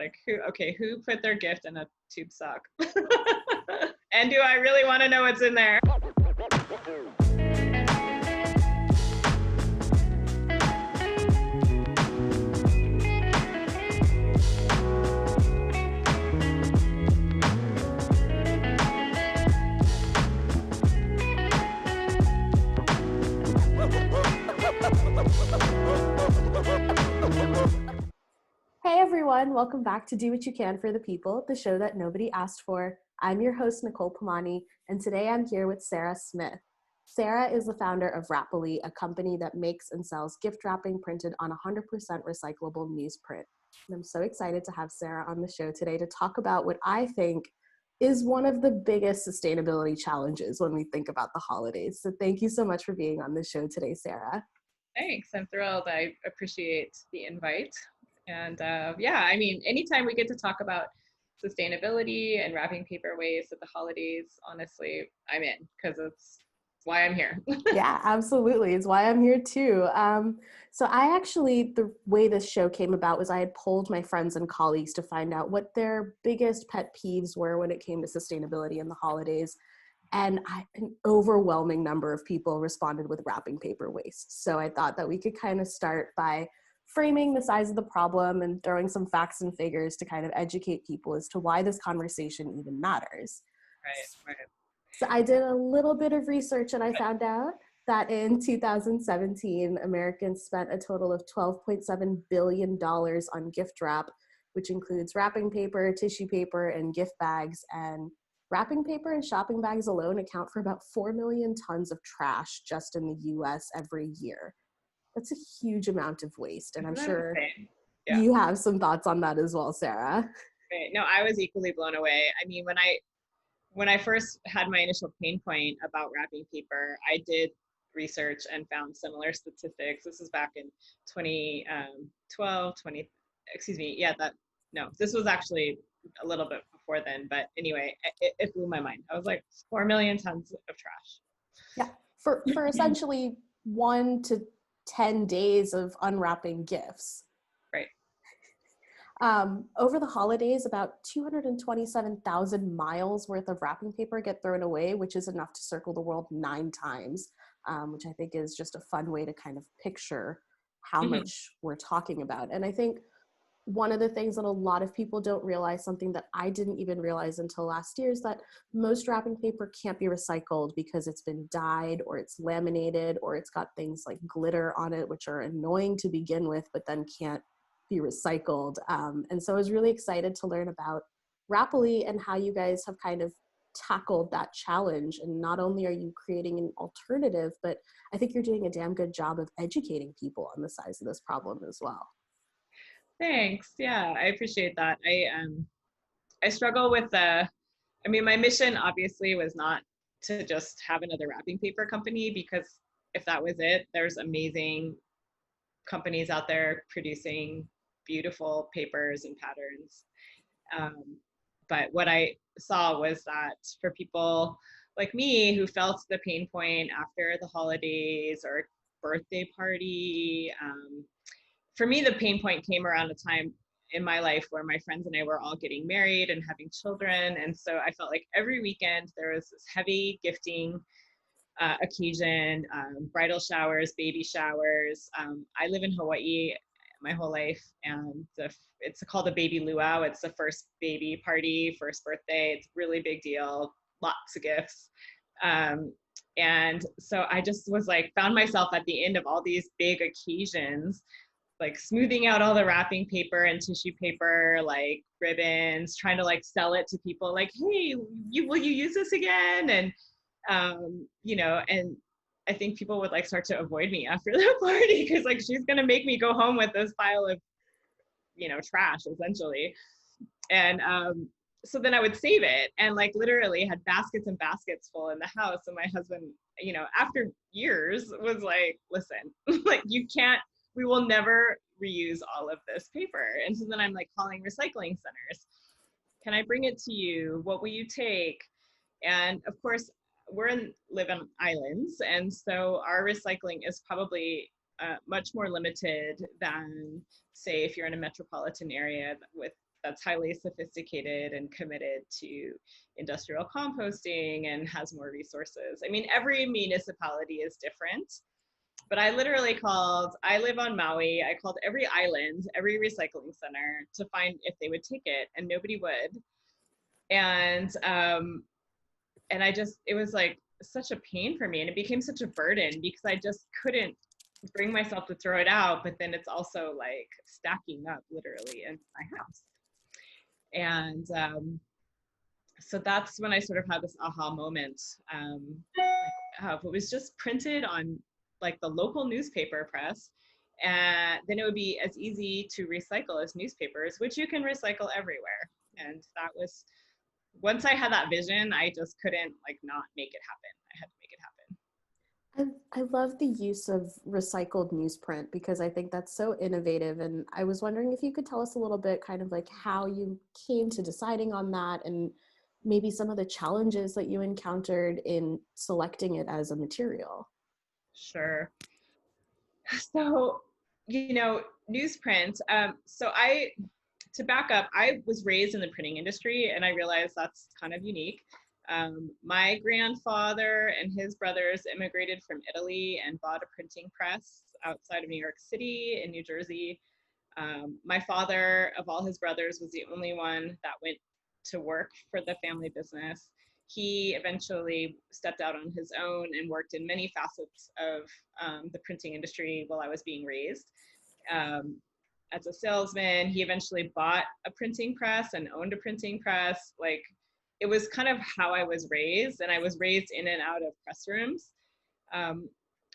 like, who put their gift in a tube sock? And do I really want to know what's in there? Hey everyone, welcome back to Do What You Can for the People, the show that nobody asked for. I'm your host, Nicole Pomani, and today I'm here with Sara Smith. Sara is the founder of Wrappily, a company that makes and sells gift wrapping printed on 100% recyclable newsprint. And I'm so excited to have Sara on the show today to talk about what I think is one of the biggest sustainability challenges when we think about the holidays. So thank you so much for being on the show today, Sara. Thanks, I'm thrilled. I appreciate the invite. And yeah, I mean, anytime we get to talk about sustainability and wrapping paper waste at the holidays, honestly, I'm in, because it's why I'm here. Yeah, absolutely. It's why I'm here too. So the way this show came about was I had polled my friends and colleagues to find out what their biggest pet peeves were when it came to sustainability in the holidays. And an overwhelming number of people responded with wrapping paper waste. So I thought that we could kind of start by framing the size of the problem and throwing some facts and figures to kind of educate people as to why this conversation even matters. Right. So I did a little bit of research and I found out that in 2017, Americans spent a total of $12.7 billion on gift wrap, which includes wrapping paper, tissue paper, and gift bags. And wrapping paper and shopping bags alone account for about 4 million tons of trash just in the US every year. That's a huge amount of waste. And I'm sure you have some thoughts on that as well, Sara. Right. No, I was equally blown away. I mean, when I first had my initial pain point about wrapping paper, I did research and found similar statistics. This was back in 2012, this was actually a little bit before then, but anyway, it blew my mind. I was like, 4 million tons of trash. Yeah, for essentially 1 to 10 days of unwrapping gifts. Right. Over the holidays, about 227,000 miles worth of wrapping paper get thrown away, which is enough to circle the world 9 times, which I think is just a fun way to kind of picture how much we're talking about. And I think one of the things that a lot of people don't realize, something that I didn't even realize until last year, is that most wrapping paper can't be recycled because it's been dyed or it's laminated or it's got things like glitter on it, which are annoying to begin with, but then can't be recycled. And so I was really excited to learn about Wrappily and how you guys have kind of tackled that challenge. And not only are you creating an alternative, but I think you're doing a damn good job of educating people on the size of this problem as well. Thanks. Yeah, I appreciate that. I struggle with my mission obviously was not to just have another wrapping paper company, because if that was it, there's amazing companies out there producing beautiful papers and patterns. But what I saw was that for people like me who felt the pain point after the holidays or birthday party, for me, the pain point came around a time in my life where my friends and I were all getting married and having children. And so I felt like every weekend there was this heavy gifting occasion, bridal showers, baby showers. I live in Hawaii my whole life, and it's called a baby luau. It's the first baby party, first birthday. It's a really big deal, lots of gifts. And so I just was like, found myself at the end of all these big occasions, like smoothing out all the wrapping paper and tissue paper, like ribbons, trying to like sell it to people like, hey, will you use this again? And, and I think people would like start to avoid me after the party, because like, she's going to make me go home with this pile of, trash essentially. And so then I would save it, and like literally had baskets and baskets full in the house. And my husband, after years was like, listen, like we will never reuse all of this paper. And so then I'm like calling recycling centers. Can I bring it to you? What will you take? And of course, live on islands. And so our recycling is probably much more limited than, say, if you're in a metropolitan area with that's highly sophisticated and committed to industrial composting and has more resources. I mean, every municipality is different, but I literally called, I live on Maui, I called every island, every recycling center to find if they would take it, and nobody would. And I just, it was like such a pain for me, and it became such a burden because I just couldn't bring myself to throw it out, but then it's also like stacking up literally in my house. And so that's when I sort of had this aha moment. If it was just printed on like the local newspaper press, and then it would be as easy to recycle as newspapers, which you can recycle everywhere. And that was, once I had that vision, I just couldn't like not make it happen. I had to make it happen. I love the use of recycled newsprint because I think that's so innovative. And I was wondering if you could tell us a little bit kind of like how you came to deciding on that and maybe some of the challenges that you encountered in selecting it as a material. Sure. So, you know, newsprint. To back up, I was raised in the printing industry, and I realized that's kind of unique. My grandfather and his brothers immigrated from Italy and bought a printing press outside of New York City in New Jersey. My father, of all his brothers, was the only one that went to work for the family business. He eventually stepped out on his own and worked in many facets of the printing industry while I was being raised. As a salesman, he eventually bought a printing press and owned a printing press. Like, it was kind of how I was raised, and I was raised in and out of press rooms. On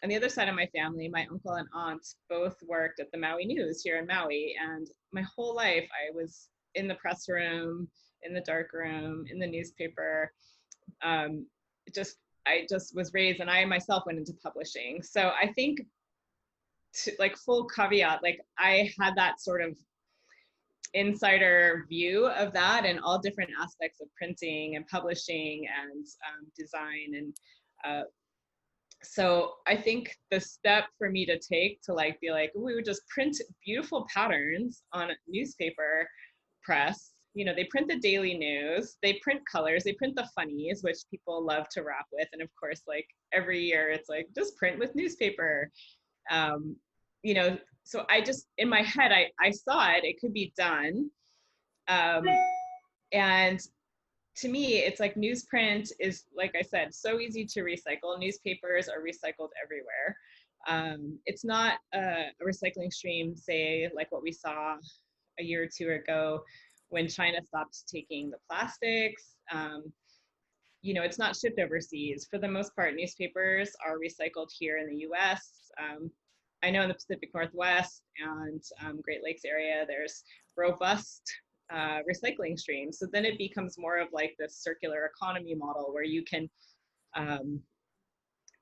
the other side of my family, my uncle and aunt both worked at the Maui News here in Maui, and my whole life I was in the press room, in the dark room, in the newspaper. I just was raised, and I myself went into publishing. So I think, like, full caveat, like, I had that sort of insider view of that and all different aspects of printing and publishing and design. And so I think the step for me to take to like be like, we would just print beautiful patterns on a newspaper press. You know, they print the daily news, they print colors, they print the funnies, which people love to wrap with. And of course, like every year it's like, just print with newspaper. You know, so I just, in my head, I saw it could be done. And to me, it's like newsprint is, like I said, so easy to recycle. Newspapers are recycled everywhere. It's not a recycling stream, say, like what we saw a year or two ago when China stopped taking the plastics. You know, it's not shipped overseas. For the most part, newspapers are recycled here in the US. I know in the Pacific Northwest and Great Lakes area, there's robust recycling streams. So then it becomes more of like this circular economy model where you can,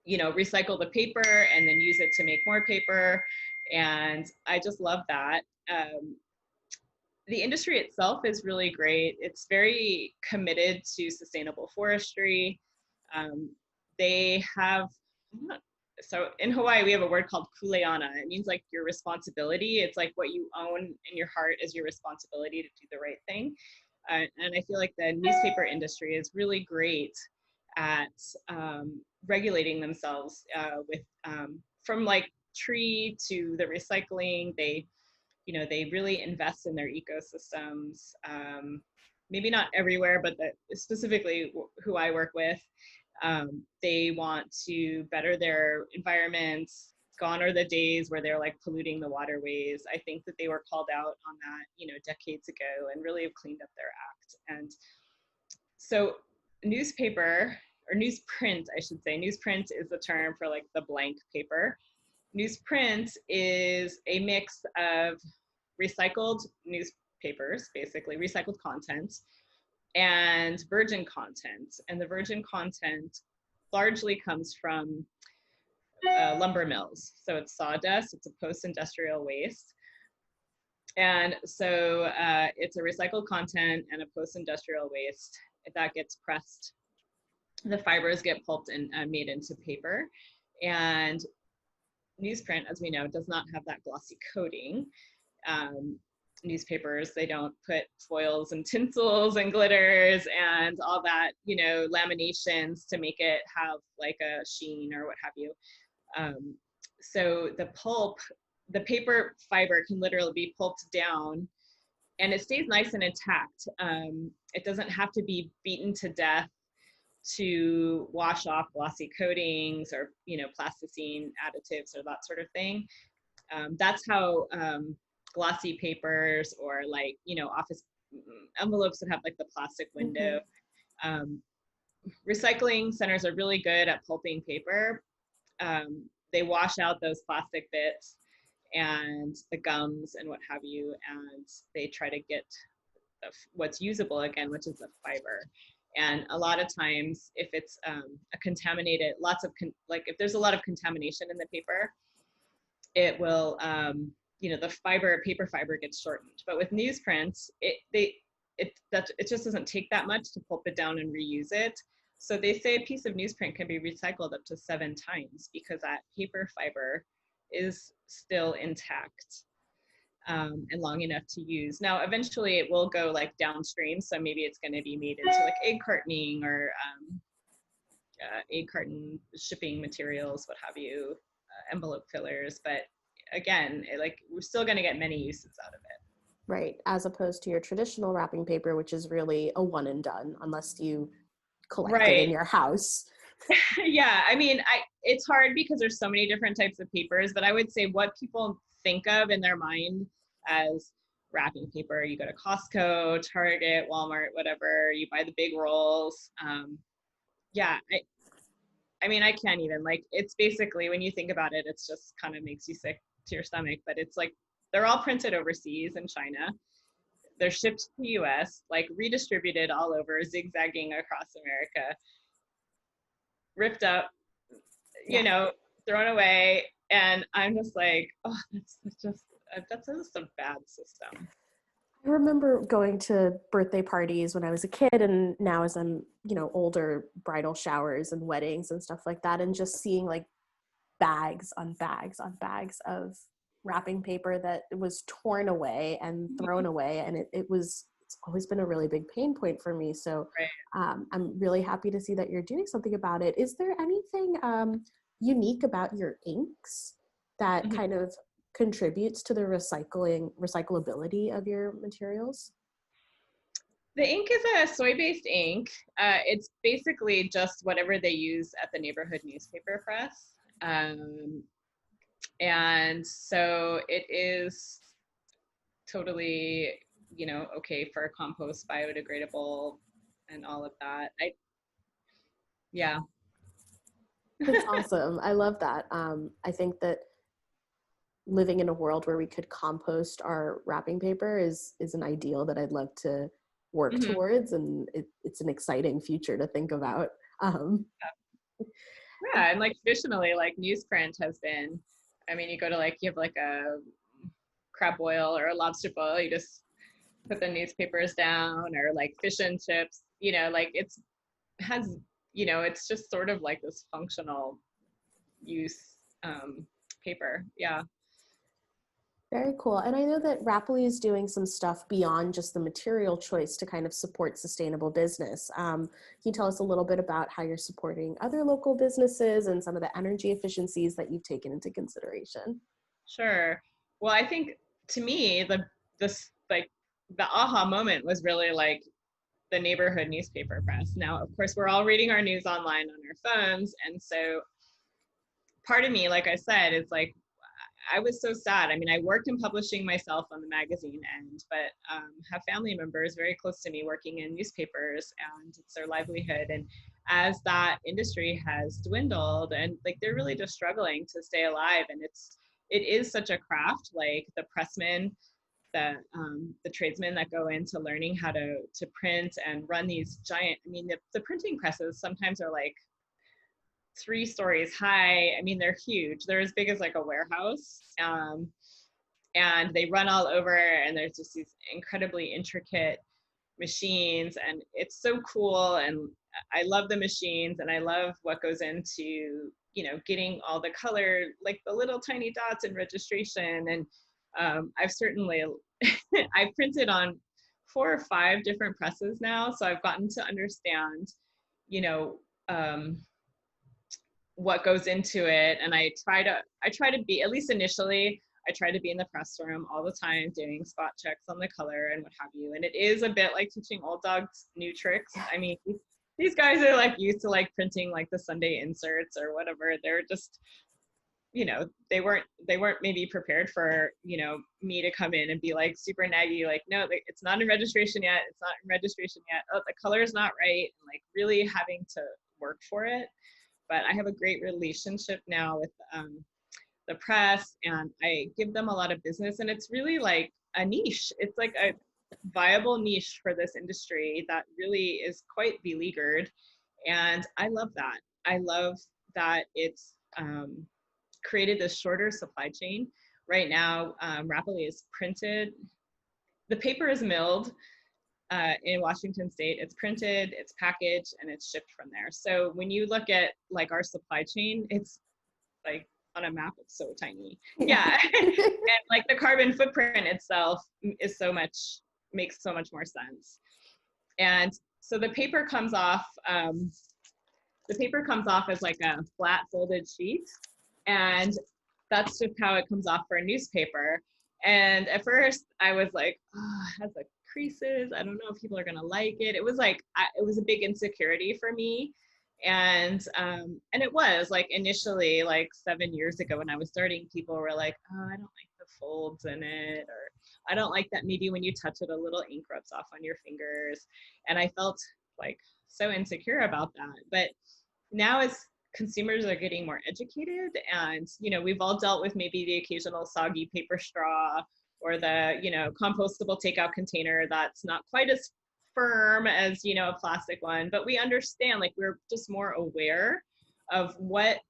you know, recycle the paper and then use it to make more paper. And I just love that. The industry itself is really great. It's very committed to sustainable forestry. They have, so in Hawaii, we have a word called kuleana. It means like your responsibility. It's like what you own in your heart is your responsibility to do the right thing. And I feel like the newspaper industry is really great at regulating themselves with from like tree to the recycling. They, you know, they really invest in their ecosystems. Maybe not everywhere, but specifically who I work with, they want to better their environments. Gone are the days where they're like polluting the waterways. I think that they were called out on that, you know, decades ago, and really have cleaned up their act. And so newspaper, or newsprint, I should say, newsprint is the term for like the blank paper. Newsprint is a mix of recycled newspapers, basically recycled content, and virgin content. And the virgin content largely comes from lumber mills. So it's sawdust, it's a post-industrial waste. And so it's a recycled content and a post-industrial waste that gets pressed. The fibers get pulped and made into paper. And newsprint, as we know, does not have that glossy coating. newspapers. They don't put foils and tinsels and glitters and all that, you know, laminations to make it have like a sheen or what have you. So the pulp, the paper fiber can literally be pulped down and it stays nice and intact. It doesn't have to be beaten to death to wash off glossy coatings or, you know, plasticine additives or that sort of thing. That's how glossy papers or like, you know, office envelopes that have like the plastic window. Recycling centers are really good at pulping paper. They wash out those plastic bits and the gums and what have you, and they try to get what's usable again, which is the fiber. And a lot of times, if it's a contaminated, like if there's a lot of contamination in the paper, it will, you know, the paper fiber gets shortened. But with newsprint, it just doesn't take that much to pulp it down and reuse it. So they say a piece of newsprint can be recycled up to 7 times because that paper fiber is still intact and long enough to use. Now, eventually it will go like downstream. So maybe it's going to be made into like egg cartoning or egg carton shipping materials, what have you, envelope fillers. But again, like we're still going to get many uses out of it. Right. As opposed to your traditional wrapping paper, which is really a one and done unless you collect it in your house. Yeah. I mean, it's hard because there's so many different types of papers, but I would say what people think of in their mind as wrapping paper, you go to Costco, Target, Walmart, whatever, you buy the big rolls. Yeah. I mean, I can't even, like, it's basically, when you think about it, it's just kind of makes you sick to your stomach, but it's like, they're all printed overseas in China. They're shipped to the US, like redistributed all over, zigzagging across America, ripped up, you know, thrown away. And I'm just like, oh, that's just a bad system. I remember going to birthday parties when I was a kid, and now as I'm, you know, older, bridal showers and weddings and stuff like that, and just seeing like bags on bags on bags of wrapping paper that was torn away and thrown away. And it's always been a really big pain point for me. So I'm really happy to see that you're doing something about it. Is there anything unique about your inks that kind of contributes to the recyclability of your materials? The ink is a soy-based ink. It's basically just whatever they use at the neighborhood newspaper press. And so it is totally, you know, okay for compost, biodegradable, and all of that. Yeah. That's awesome. I love that. I think that living in a world where we could compost our wrapping paper is an ideal that I'd love to work towards, and it's an exciting future to think about. Yeah, and like traditionally, like newsprint has been, I mean, you go to like, you have like a crab boil or a lobster boil, you just put the newspapers down, or like fish and chips, you know, like has, you know, it's just sort of like this functional use paper. Yeah. Very cool. And I know that Wrappily is doing some stuff beyond just the material choice to kind of support sustainable business. Can you tell us a little bit about how you're supporting other local businesses and some of the energy efficiencies that you've taken into consideration? Sure. Well, I think to me, the aha moment was really like the neighborhood newspaper press. Now, of course, we're all reading our news online on our phones. And so part of me, like I said, is like, I was so sad. I mean, I worked in publishing myself on the magazine end, but have family members very close to me working in newspapers, and it's their livelihood. And as that industry has dwindled, and like they're really just struggling to stay alive, and it is such a craft. Like the pressmen, the tradesmen that go into learning how to print and run these giant. I mean, the printing presses sometimes are like 3 stories high. I mean, they're huge. They're as big as like a warehouse. And they run all over, and there's just these incredibly intricate machines, and it's so cool. And I love the machines, and I love what goes into, you know, getting all the color, like the little tiny dots in registration. And I've certainly, I've printed on 4 or 5 different presses now. So I've gotten to understand, you know, what goes into it. And I try to be, at least initially, I try to be in the press room all the time doing spot checks on the color and what have you. And it is a bit like teaching old dogs new tricks. I mean, these guys are like used to like printing like the Sunday inserts or whatever. They're just, you know, they weren't maybe prepared for, you know, me to come in and be like super naggy, like, no, it's not in registration yet. It's not in registration yet. Oh, the color is not right. And like really having to work for it. But I have a great relationship now with the press, and I give them a lot of business, and it's really like a niche. It's like a viable niche for this industry that really is quite beleaguered, and I love that. I love that it's created this shorter supply chain. Right now, Wrappily is printed. The paper is milled in Washington State. It's printed, it's packaged, and it's shipped from there. So when you look at like our supply chain, it's like on a map, it's so tiny. Yeah. And like the carbon footprint itself is makes so much more sense. And so the paper comes off as like a flat folded sheet. And that's just how it comes off for a newspaper. And at first I was like, oh, it has like creases. I don't know if people are gonna like it. It was like, it was a big insecurity for me. And it was like initially, like 7 years ago when I was starting, people were like, oh, I don't like the folds in it, or I don't like that maybe when you touch it, a little ink rubs off on your fingers. And I felt like so insecure about that. But now as consumers are getting more educated, and, you know, we've all dealt with maybe the occasional soggy paper straw or the, you know, compostable takeout container that's not quite as firm as, you know, a plastic one, but we understand, like, we're just more aware of what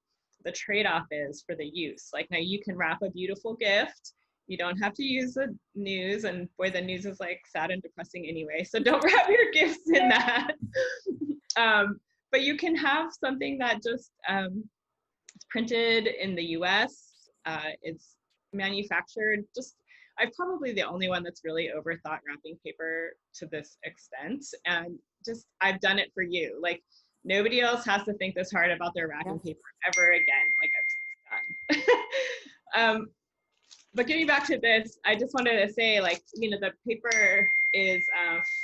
the trade-off is for the use. Like, now you can wrap a beautiful gift. You don't have to use the news, and boy, the news is like sad and depressing anyway, so don't wrap your gifts in that. But you can have something that just it's printed in the US, it's manufactured. Just, I'm probably the only one that's really overthought wrapping paper to this extent. And just, I've done it for you. Like, nobody else has to think this hard about their wrapping paper ever again. Like, I've done. But getting back to this, I just wanted to say, like, you know, the paper is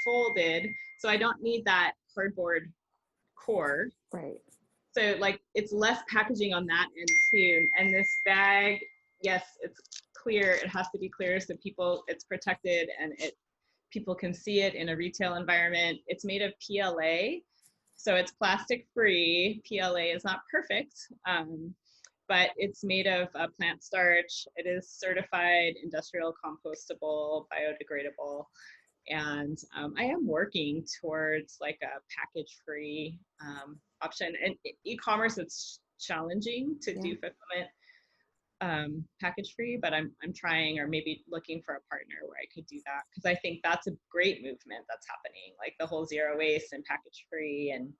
folded, so I don't need that cardboard core. Right. So like, it's less packaging on that end too. And this bag, yes, it's clear. It has to be clear so it's protected, and people can see it in a retail environment. It's made of PLA, so it's plastic free. PLA is not perfect, but it's made of plant starch. It is certified industrial compostable, biodegradable. And I am working towards like a package-free option. And e-commerce, it's challenging to do fulfillment package-free, but I'm trying, or maybe looking for a partner where I could do that, because I think that's a great movement that's happening, like the whole zero waste and package-free and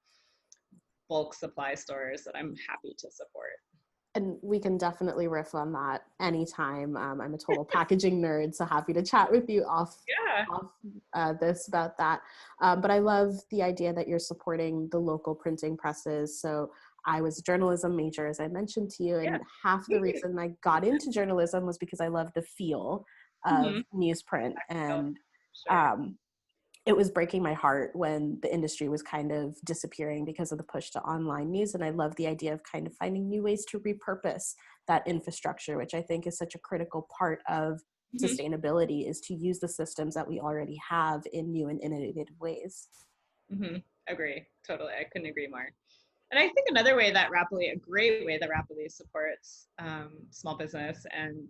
bulk supply stores that I'm happy to support. And we can definitely riff on that anytime. I'm a total packaging nerd, so happy to chat with you off this about that. But I love the idea that you're supporting the local printing presses. So I was a journalism major, as I mentioned to you, and half the reason I got into journalism was because I loved the feel of newsprint. And it was breaking my heart when the industry was kind of disappearing because of the push to online news. And I love the idea of kind of finding new ways to repurpose that infrastructure, which I think is such a critical part of sustainability, is to use the systems that we already have in new and innovative ways. Agree, totally. I couldn't agree more. And I think another way that a great way that Wrappily supports small business and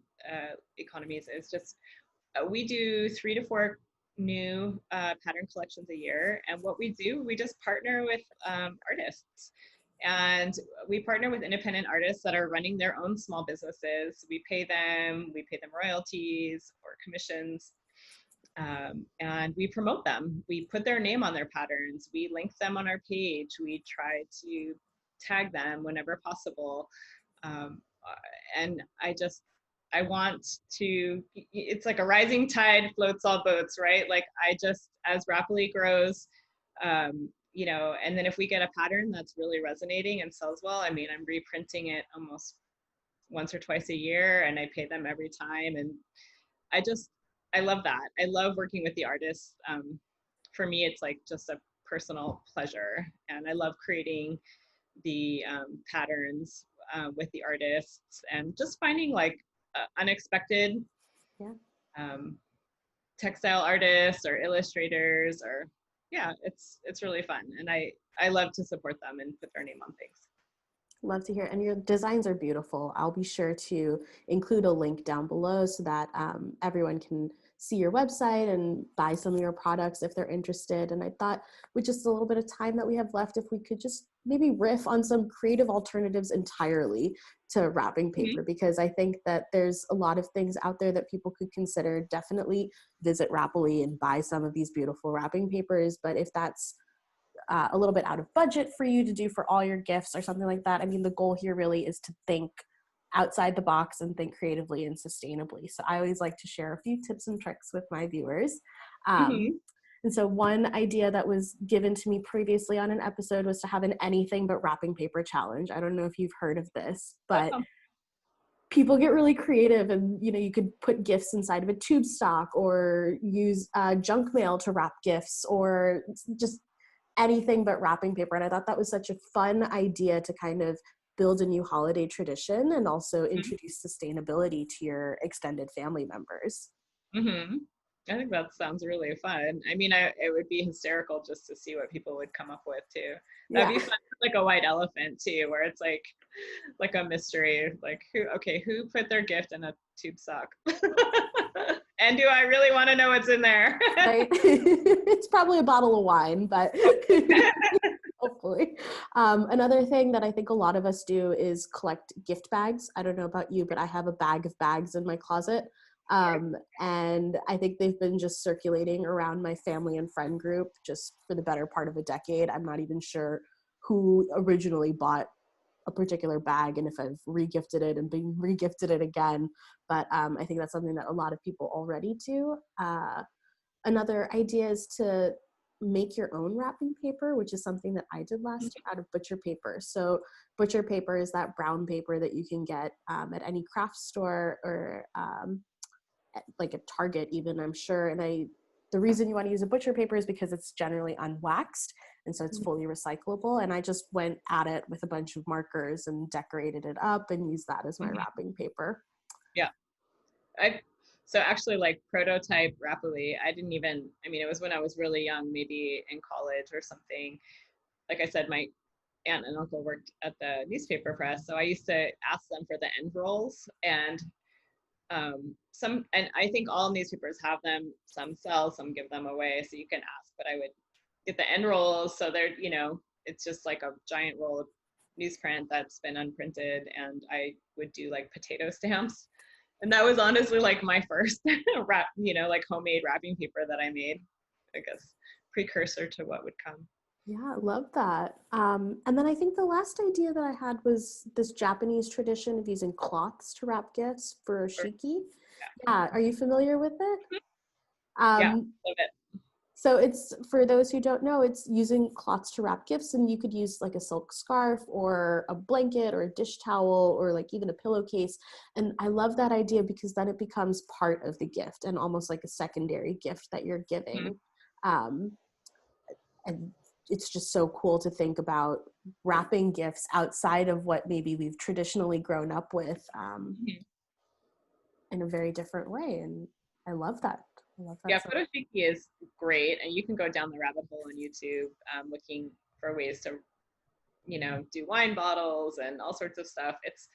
economies is just, we do 3 to 4 new pattern collections a year. And what we do, we just partner with artists. And we partner with independent artists that are running their own small businesses. We pay them royalties or commissions, and we promote them. We put their name on their patterns. We link them on our page. We try to tag them whenever possible. And I want to, it's like a rising tide floats all boats, right? Like I just, as Wrappily grows, you know, and then if we get a pattern that's really resonating and sells well, I mean, I'm reprinting it almost once or twice a year and I pay them every time. And I just, I love that. I love working with the artists. For me, it's like just a personal pleasure. And I love creating the patterns with the artists and just finding like unexpected Yeah. textile artists or illustrators or yeah, it's really fun. And I love to support them and put their name on things. Love to hear. And your designs are beautiful. I'll be sure to include a link down below so that everyone can see your website and buy some of your products if they're interested. And I thought with just a little bit of time that we have left, if we could just maybe riff on some creative alternatives entirely to wrapping paper, because I think that there's a lot of things out there that people could consider. Definitely visit Wrappily and buy some of these beautiful wrapping papers. But if that's a little bit out of budget for you to do for all your gifts or something like that, I mean, the goal here really is to think outside the box and think creatively and sustainably. So I always like to share a few tips and tricks with my viewers. And so one idea that was given to me previously on an episode was to have an anything but wrapping paper challenge. I don't know if you've heard of this, but people get really creative, and you know, you could put gifts inside of a tube stock or use junk mail to wrap gifts, or just anything but wrapping paper. And I thought that was such a fun idea to kind of build a new holiday tradition and also introduce sustainability to your extended family members. I think that sounds really fun. I mean, it would be hysterical just to see what people would come up with too. That'd be fun, like a white elephant too, where it's like a mystery, like who put their gift in a tube sock? And do I really want to know what's in there? Right? It's probably a bottle of wine, but hopefully. Another thing that I think a lot of us do is collect gift bags. I don't know about you, but I have a bag of bags in my closet. And I think they've been just circulating around my family and friend group just for the better part of a decade. I'm not even sure who originally bought a particular bag and if I've regifted it and been regifted it again. But I think that's something that a lot of people already do. Another idea is to make your own wrapping paper, which is something that I did last year out of butcher paper. So butcher paper is that brown paper that you can get at any craft store or like a Target even, I'm sure. And the reason you want to use a butcher paper is because it's generally unwaxed, and so it's fully recyclable. And I just went at it with a bunch of markers and decorated it up and used that as my wrapping paper. Yeah. So actually, like prototype Wrappily, I mean, it was when I was really young, maybe in college or something. Like I said, my aunt and uncle worked at the newspaper press, so I used to ask them for the end rolls, and and I think all newspapers have them, some sell, some give them away, so you can ask, but I would get the end rolls, so they're, you know, it's just like a giant roll of newsprint that's been unprinted, and I would do like potato stamps, and that was honestly like my first you know, like homemade wrapping paper that I made, I guess precursor to what would come. Yeah, I love that. And then I think the last idea that I had was this Japanese tradition of using cloths to wrap gifts for shiki. Yeah, are you familiar with it? Yeah, love it. So it's, for those who don't know, it's using cloths to wrap gifts, and you could use like a silk scarf or a blanket or a dish towel or like even a pillowcase. And I love that idea because then it becomes part of the gift and almost like a secondary gift that you're giving. And it's just so cool to think about wrapping gifts outside of what maybe we've traditionally grown up with in a very different way. And I love that. Yeah, Photoshiki is great, and you can go down the rabbit hole on YouTube looking for ways to, you know, do wine bottles and all sorts of stuff. It's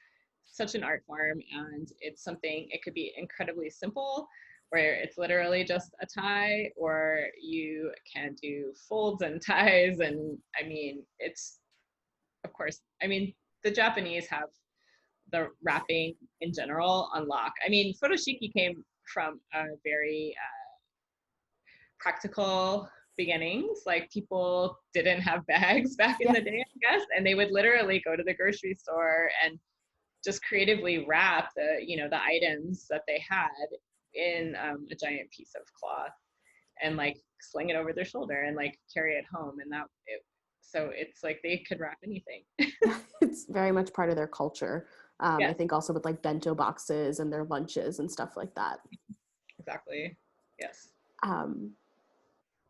such an art form, and it's something, it could be incredibly simple, where it's literally just a tie, or you can do folds and ties, and I mean, it's, of course, I mean, the Japanese have the wrapping in general on lock. I mean, Photoshiki came from a very practical beginnings. Like people didn't have bags back in the day, I guess, and they would literally go to the grocery store and just creatively wrap the, the items that they had in a giant piece of cloth and like sling it over their shoulder and like carry it home. And so it's like they could wrap anything. It's very much part of their culture. Yes. I think also with like bento boxes and their lunches and stuff like that. Exactly. Yes.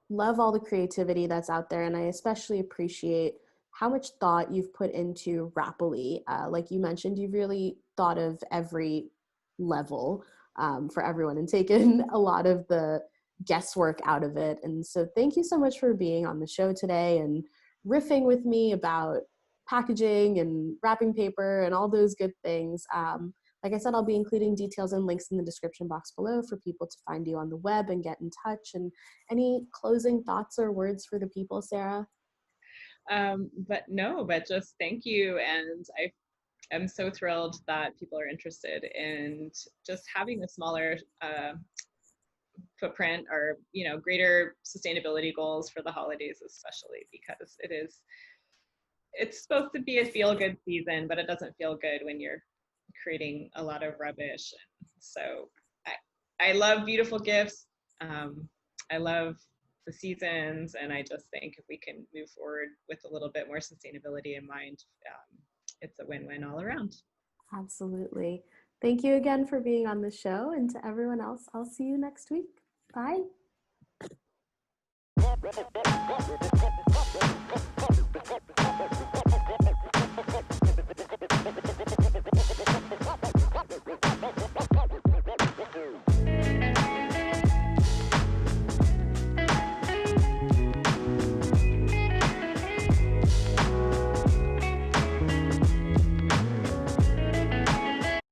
Love all the creativity that's out there. And I especially appreciate how much thought you've put into Wrappily. Like you mentioned, you've really thought of every level for everyone and taken a lot of the guesswork out of it. And so thank you so much for being on the show today and riffing with me about packaging and wrapping paper and all those good things. Like I said, I'll be including details and links in the description box below for people to find you on the web and get in touch. And any closing thoughts or words for the people, Sara? But just thank you. And I am so thrilled that people are interested in just having a smaller footprint or, greater sustainability goals for the holidays, especially because it's supposed to be a feel-good season, but it doesn't feel good when you're creating a lot of rubbish. So I love beautiful gifts. I love the seasons, and I just think if we can move forward with a little bit more sustainability in mind, it's a win-win all around. Absolutely. Thank you again for being on the show, and to everyone else, I'll see you next week. Bye.